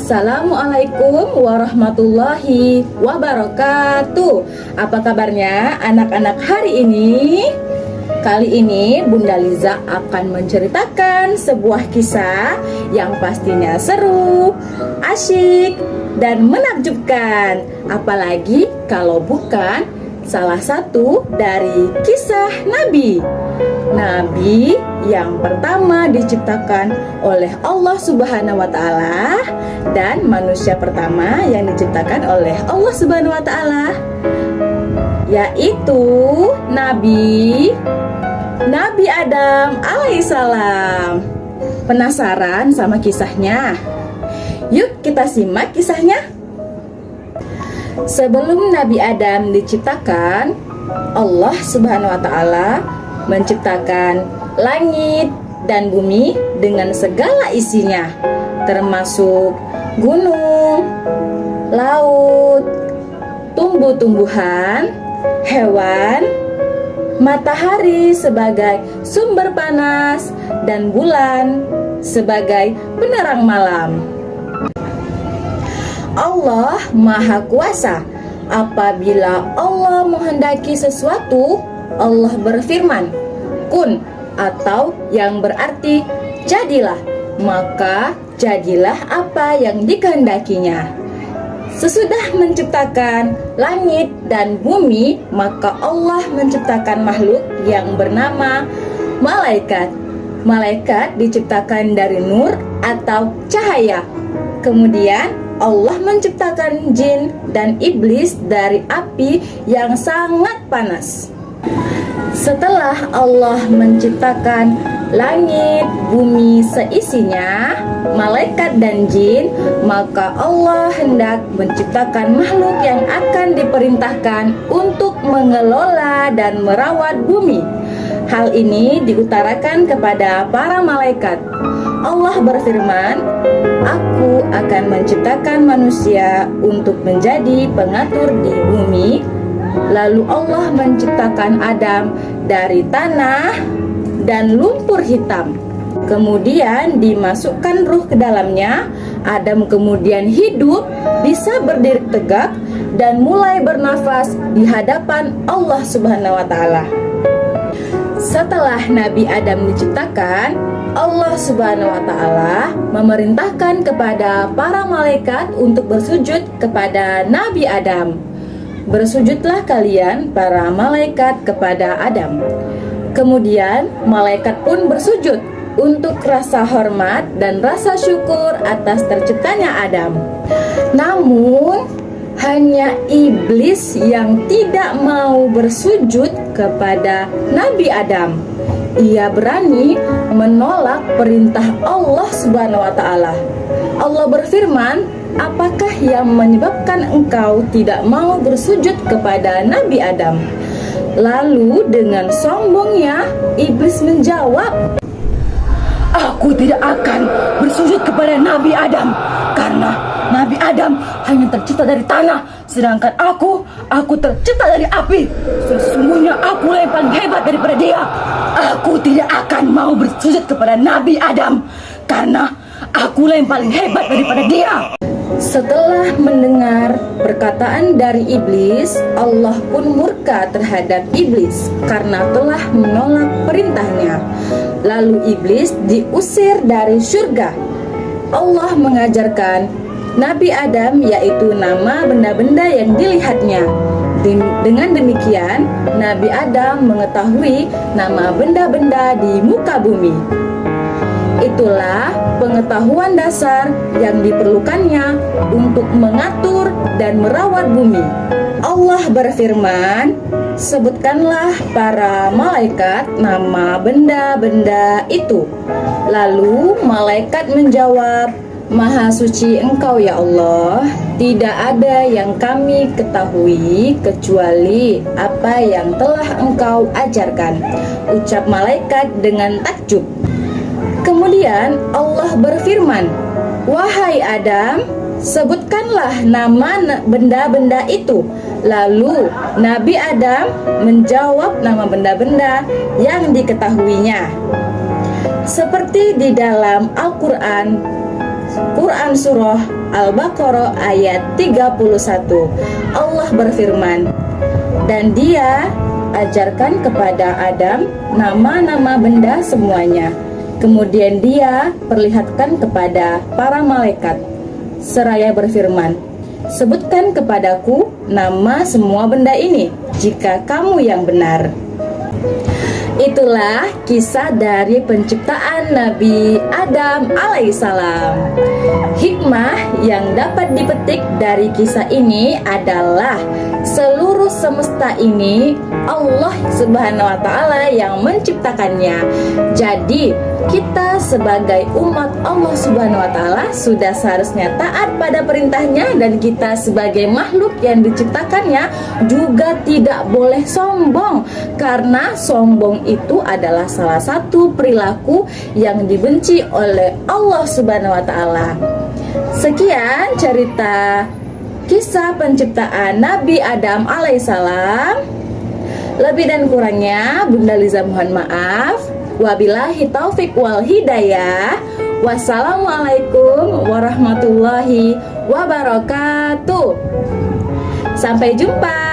Assalamualaikum warahmatullahi wabarakatuh. Apa kabarnya anak-anak hari ini? Kali ini Bunda Liza akan menceritakan sebuah kisah yang pastinya seru, asyik, dan menakjubkan. Apalagi kalau bukan salah satu dari kisah Nabi yang pertama diciptakan oleh Allah Subhanahu wa Ta'ala, dan manusia pertama yang diciptakan oleh Allah Subhanahu wa Ta'ala, yaitu Nabi Adam alaihissalam. Penasaran sama kisahnya? Yuk kita simak kisahnya. Sebelum Nabi Adam diciptakan, Allah Subhanahu wa Ta'ala menciptakan langit dan bumi dengan segala isinya, termasuk gunung, laut, tumbuh-tumbuhan, hewan, matahari sebagai sumber panas, dan bulan sebagai penerang malam. Allah Maha Kuasa. Apabila Allah menghendaki sesuatu, Allah berfirman, kun, atau yang berarti jadilah, maka jadilah apa yang dikehendakinya. Sesudah menciptakan langit dan bumi, maka Allah menciptakan makhluk yang bernama malaikat. Malaikat diciptakan dari nur atau cahaya. Kemudian Allah menciptakan jin dan iblis dari api yang sangat panas. Setelah Allah menciptakan langit, bumi seisinya, malaikat dan jin, maka Allah hendak menciptakan makhluk yang akan diperintahkan untuk mengelola dan merawat bumi. Hal ini diutarakan kepada para malaikat. Allah berfirman, "Aku akan menciptakan manusia untuk menjadi pengatur di bumi." Lalu Allah menciptakan Adam dari tanah dan lumpur hitam. Kemudian dimasukkan ruh ke dalamnya. Adam kemudian hidup, bisa berdiri tegak, dan mulai bernafas di hadapan Allah Subhanahu wa Ta'ala. Setelah Nabi Adam diciptakan, Allah Subhanahu wa Ta'ala memerintahkan kepada para malaikat untuk bersujud kepada Nabi Adam. Bersujudlah kalian para malaikat kepada Adam. Kemudian malaikat pun bersujud untuk rasa hormat dan rasa syukur atas terciptanya Adam. Namun hanya iblis yang tidak mau bersujud kepada Nabi Adam. Ia berani menolak perintah Allah Subhanahu wa Ta'ala. Allah berfirman, "Apakah yang menyebabkan engkau tidak mau bersujud kepada Nabi Adam?" Lalu dengan sombongnya iblis menjawab, "Aku tidak akan bersujud kepada Nabi Adam, karena Nabi Adam hanya tercipta dari tanah, sedangkan aku tercipta dari api. Sesungguhnya aku yang paling hebat daripada dia. Aku tidak akan mau bersujud kepada Nabi Adam, karena aku yang paling hebat daripada dia." Setelah mendengar perkataan dari iblis, Allah pun murka terhadap iblis karena telah menolak perintahnya. Lalu iblis diusir dari surga. Allah mengajarkan Nabi Adam yaitu nama benda-benda yang dilihatnya. Dengan demikian, Nabi Adam mengetahui nama benda-benda di muka bumi. Itulah pengetahuan dasar yang diperlukannya untuk mengatur dan merawat bumi. Allah berfirman, "Sebutkanlah para malaikat nama benda-benda itu." Lalu malaikat menjawab, "Maha suci Engkau ya Allah, tidak ada yang kami ketahui kecuali apa yang telah Engkau ajarkan," ucap malaikat dengan takjub. Kemudian Allah berfirman, "Wahai Adam, sebutkanlah nama benda-benda itu." Lalu Nabi Adam menjawab nama benda-benda yang diketahuinya. Seperti di dalam Al-Quran Quran Surah Al-Baqarah ayat 31. Allah berfirman, dan Dia ajarkan kepada Adam nama-nama benda semuanya. Kemudian Dia perlihatkan kepada para malaikat seraya berfirman, sebutkan kepadaku nama semua benda ini jika kamu yang benar. Itulah kisah dari penciptaan Nabi Adam alaihissalam. Hikmah yang dapat dipetik dari kisah ini adalah seluruh semesta ini Allah Subhanahu wa Ta'ala yang menciptakannya. Jadi kita sebagai umat Allah Subhanahu wa Ta'ala sudah seharusnya taat pada perintahnya, dan kita sebagai makhluk yang diciptakannya juga tidak boleh sombong, karena sombong itu adalah salah satu perilaku yang dibenci oleh Allah Subhanahu wa Ta'ala. Sekian cerita kisah penciptaan Nabi Adam alaihissalam. Lebih dan kurangnya Bunda Liza mohon maaf. Wabillahi taufik wal hidayah. Wassalamualaikum warahmatullahi wabarakatuh. Sampai jumpa.